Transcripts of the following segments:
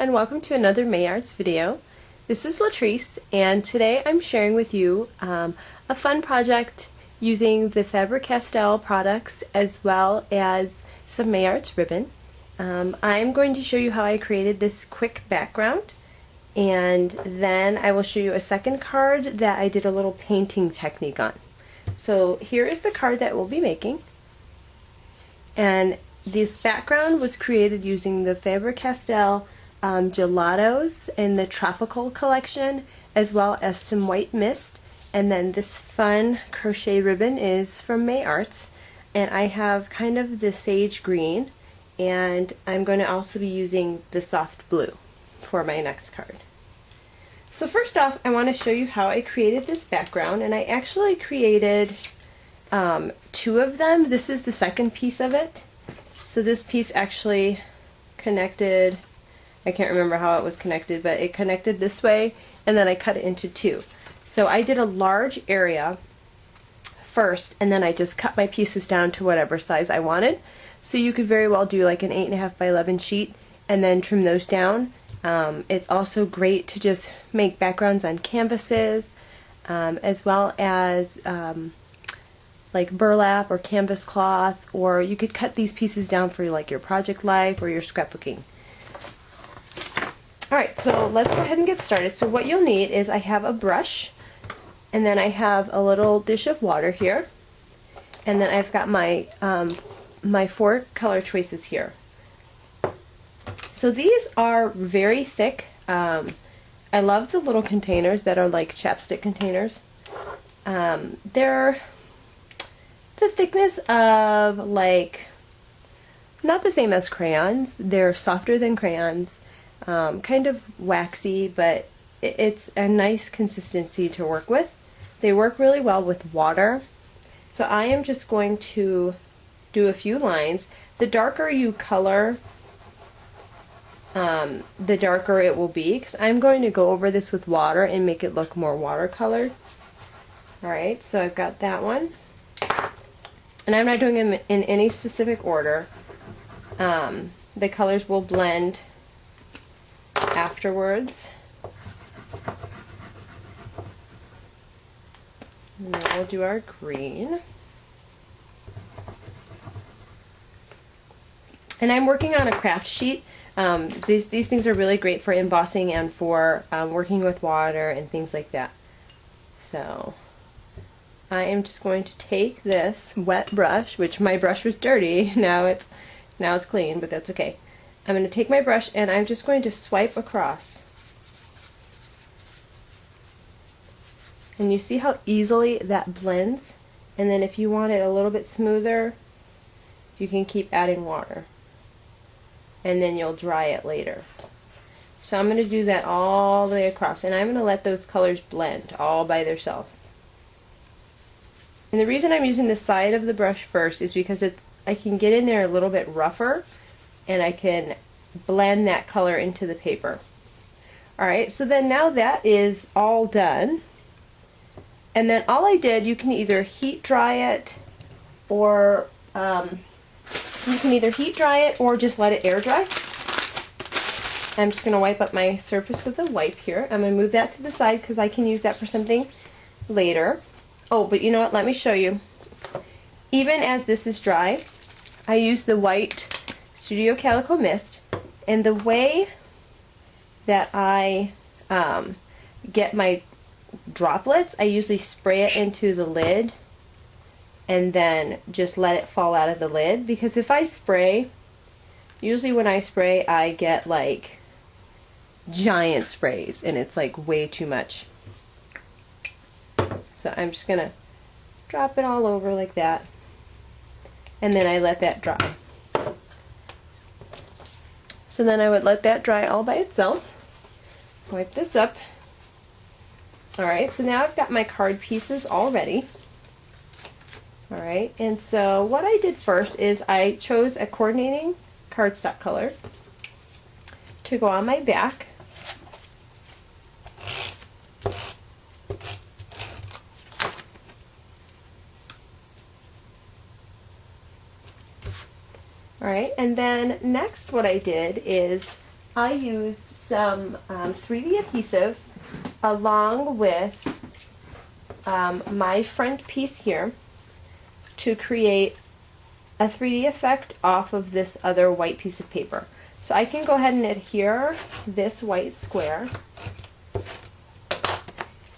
and welcome to another May Arts video. This is Latrice, and today I'm sharing with you a fun project using the Faber-Castell products as well as some May Arts ribbon. I'm going to show you how I created this quick background, and then I will show you a second card that I did a little painting technique on. So here is the card that we'll be making, and this background was created using the Faber-Castell gelatos in the Tropical collection, as well as some white mist, and then this fun crochet ribbon is from May Arts, and I have kind of the sage green, and I'm going to also be using the soft blue for my next card. So first off, I want to show you how I created this background, and I actually created two of them. This is the second piece of it. So this piece actually connected, I can't remember how it was connected, but it connected this way, and then I cut it into two. So I did a large area first, and then I just cut my pieces down to whatever size I wanted. So you could very well do like an 8.5 by 11 sheet and then trim those down. It's also great to just make backgrounds on canvases, as well as like burlap or canvas cloth, or you could cut these pieces down for like your project life or your scrapbooking. Alright, so let's go ahead and get started. So what you'll need is I have a brush, and then I have a little dish of water here, and then I've got my my four color choices here. So these are very thick. I love the little containers that are like chapstick containers. They're the thickness of like, not the same as crayons. They're softer than crayons, kind of waxy, but it's a nice consistency to work with. They work really well with water. So I am just going to do a few lines. The darker you color, the darker it will be, because I'm going to go over this with water and make it look more watercolored. Alright, so I've got that one. And I'm not doing them in any specific order. The colors will blend afterwards. And then we'll do our green. And I'm working on a craft sheet. These things are really great for embossing and for working with water and things like that. So I am just going to take this wet brush, which my brush was dirty, now it's clean, but that's okay. I'm going to take my brush and I'm just going to swipe across. And you see how easily that blends? And then if you want it a little bit smoother, you can keep adding water. And then you'll dry it later. So I'm going to do that all the way across, and I'm going to let those colors blend all by themselves. And the reason I'm using the side of the brush first is because I can get in there a little bit rougher, and I can blend that color into the paper. Alright, so then now that is all done. And then all I did, you can either heat dry it, or just let it air dry. I'm just going to wipe up my surface with a wipe here. I'm going to move that to the side because I can use that for something later. Oh, but you know what? Let me show you. Even as this is dry, I use the white Studio Calico Mist, and the way that I get my droplets, I usually spray it into the lid and then just let it fall out of the lid, because if I spray, usually when I spray I get like giant sprays and it's like way too much. So I'm just gonna drop it all over like that, and then I let that dry. So then I would let that dry all by itself. Wipe this up. Alright, so now I've got my card pieces all ready. Alright, and so what I did first is I chose a coordinating cardstock color to go on my back. Alright, and then next what I did is I used some 3D adhesive along with my front piece here to create a 3D effect off of this other white piece of paper. So I can go ahead and adhere this white square.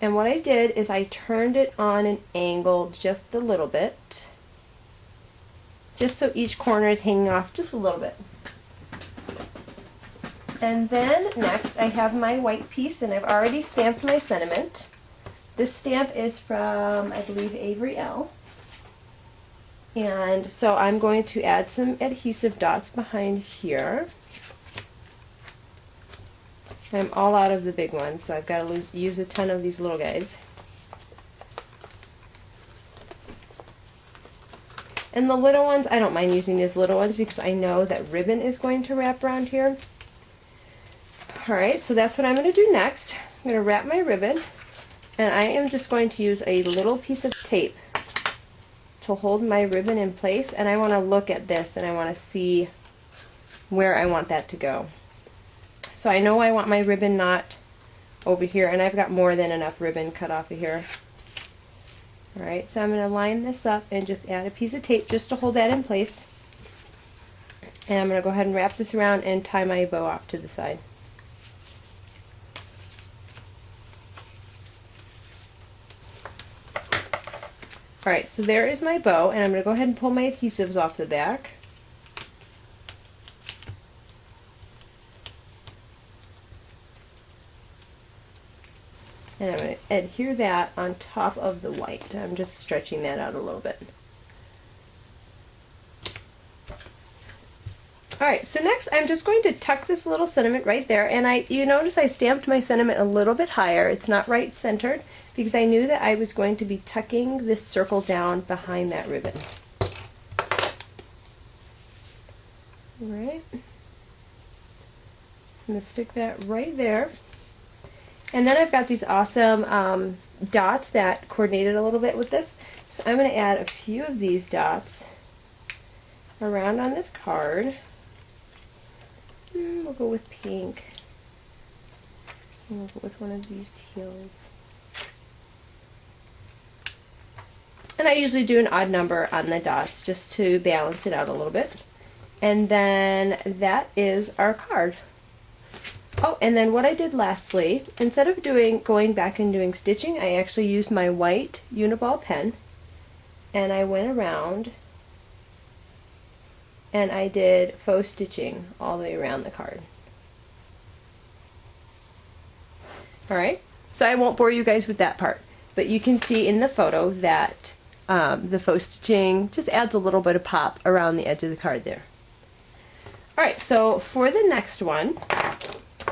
And what I did is I turned it on an angle just a little bit, just so each corner is hanging off just a little bit. And then next I have my white piece, and I've already stamped my sentiment. This stamp is from, I believe, Avery L. And so I'm going to add some adhesive dots behind here. I'm all out of the big ones, so I've got to use a ton of these little guys. And the little ones, I don't mind using these little ones because I know that ribbon is going to wrap around here. Alright, so that's what I'm going to do next. I'm going to wrap my ribbon, and I am just going to use a little piece of tape to hold my ribbon in place, and I want to look at this and I want to see where I want that to go. So I know I want my ribbon knot over here, and I've got more than enough ribbon cut off of here. Alright, so I'm going to line this up and just add a piece of tape just to hold that in place. And I'm going to go ahead and wrap this around and tie my bow off to the side. Alright, so there is my bow, and I'm going to go ahead and pull my adhesives off the back. And I'm going to adhere that on top of the white. I'm just stretching that out a little bit. Alright, so next I'm just going to tuck this little sentiment right there, and you notice I stamped my sentiment a little bit higher. It's not right centered because I knew that I was going to be tucking this circle down behind that ribbon. Alright, I'm going to stick that right there. And then I've got these awesome dots that coordinated a little bit with this. So I'm going to add a few of these dots around on this card. We'll go with pink. And we'll go with one of these teals. And I usually do an odd number on the dots just to balance it out a little bit. And then that is our card. Oh, and then what I did lastly, instead of going back and doing stitching, I actually used my white Uniball pen, and I went around and I did faux stitching all the way around the card. Alright, so I won't bore you guys with that part, but you can see in the photo that the faux stitching just adds a little bit of pop around the edge of the card there. Alright, so for the next one,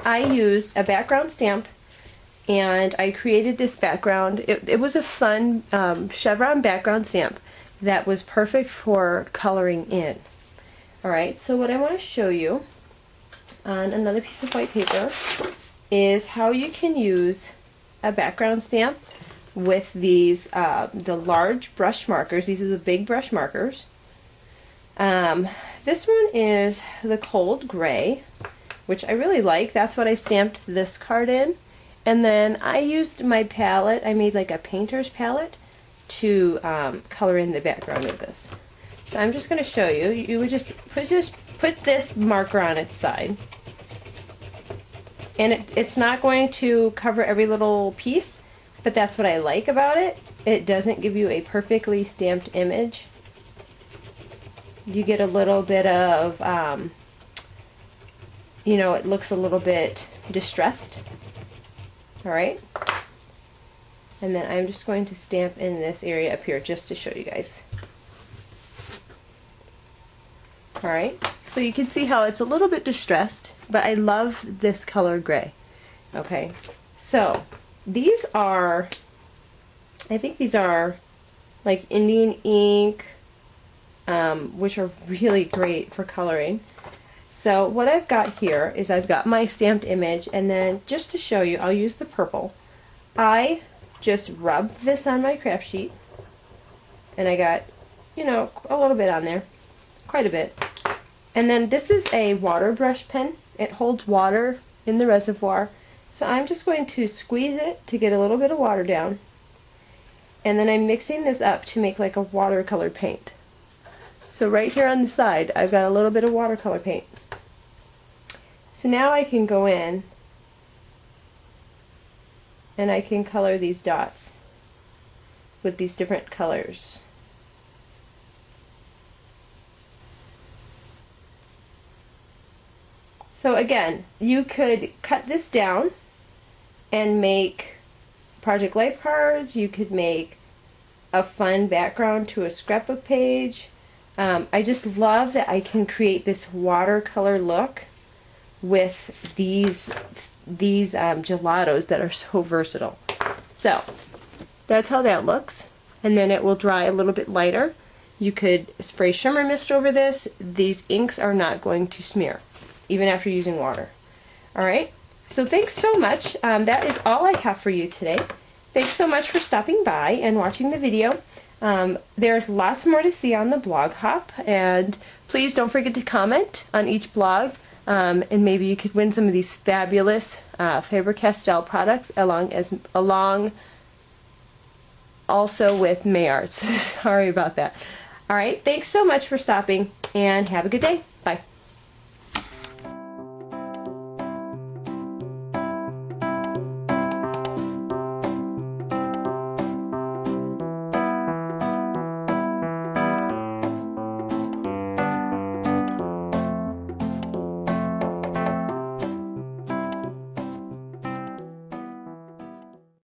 I used a background stamp, and I created this background. It was a fun chevron background stamp that was perfect for coloring in. Alright, so what I want to show you on another piece of white paper is how you can use a background stamp with these, the large brush markers. These are the big brush markers. This one is the cold gray, which I really like. That's what I stamped this card in. And then I used my palette, I made like a painter's palette to color in the background of this. So I'm just going to show you. You would just put this marker on its side. And it's not going to cover every little piece, but that's what I like about it. It doesn't give you a perfectly stamped image. You get a little bit of you know, it looks a little bit distressed. Alright? And then I'm just going to stamp in this area up here just to show you guys. Alright? So you can see how it's a little bit distressed, but I love this color gray. Okay? So, these are, I think these are like Indian ink, which are really great for coloring. So what I've got here is I've got my stamped image, and then just to show you, I'll use the purple. I just rubbed this on my craft sheet, and I got, you know, a little bit on there, quite a bit. And then this is a water brush pen, it holds water in the reservoir. So I'm just going to squeeze it to get a little bit of water down. And then I'm mixing this up to make like a watercolor paint. So right here on the side, I've got a little bit of watercolor paint. So now I can go in and I can color these dots with these different colors. So again, you could cut this down and make project life cards. You could make a fun background to a scrapbook page. I just love that I can create this watercolor look with these gelatos that are so versatile. So that's how that looks, and then it will dry a little bit lighter. You could spray shimmer mist over this. These inks are not going to smear even after using water. Alright, so thanks so much. That is all I have for you today. Thanks so much for stopping by and watching the video. There's lots more to see on the blog hop, and please don't forget to comment on each blog, and maybe you could win some of these fabulous Faber-Castell products along also with Mayarts. Sorry about that. Alright, thanks so much for stopping, and have a good day. Bye.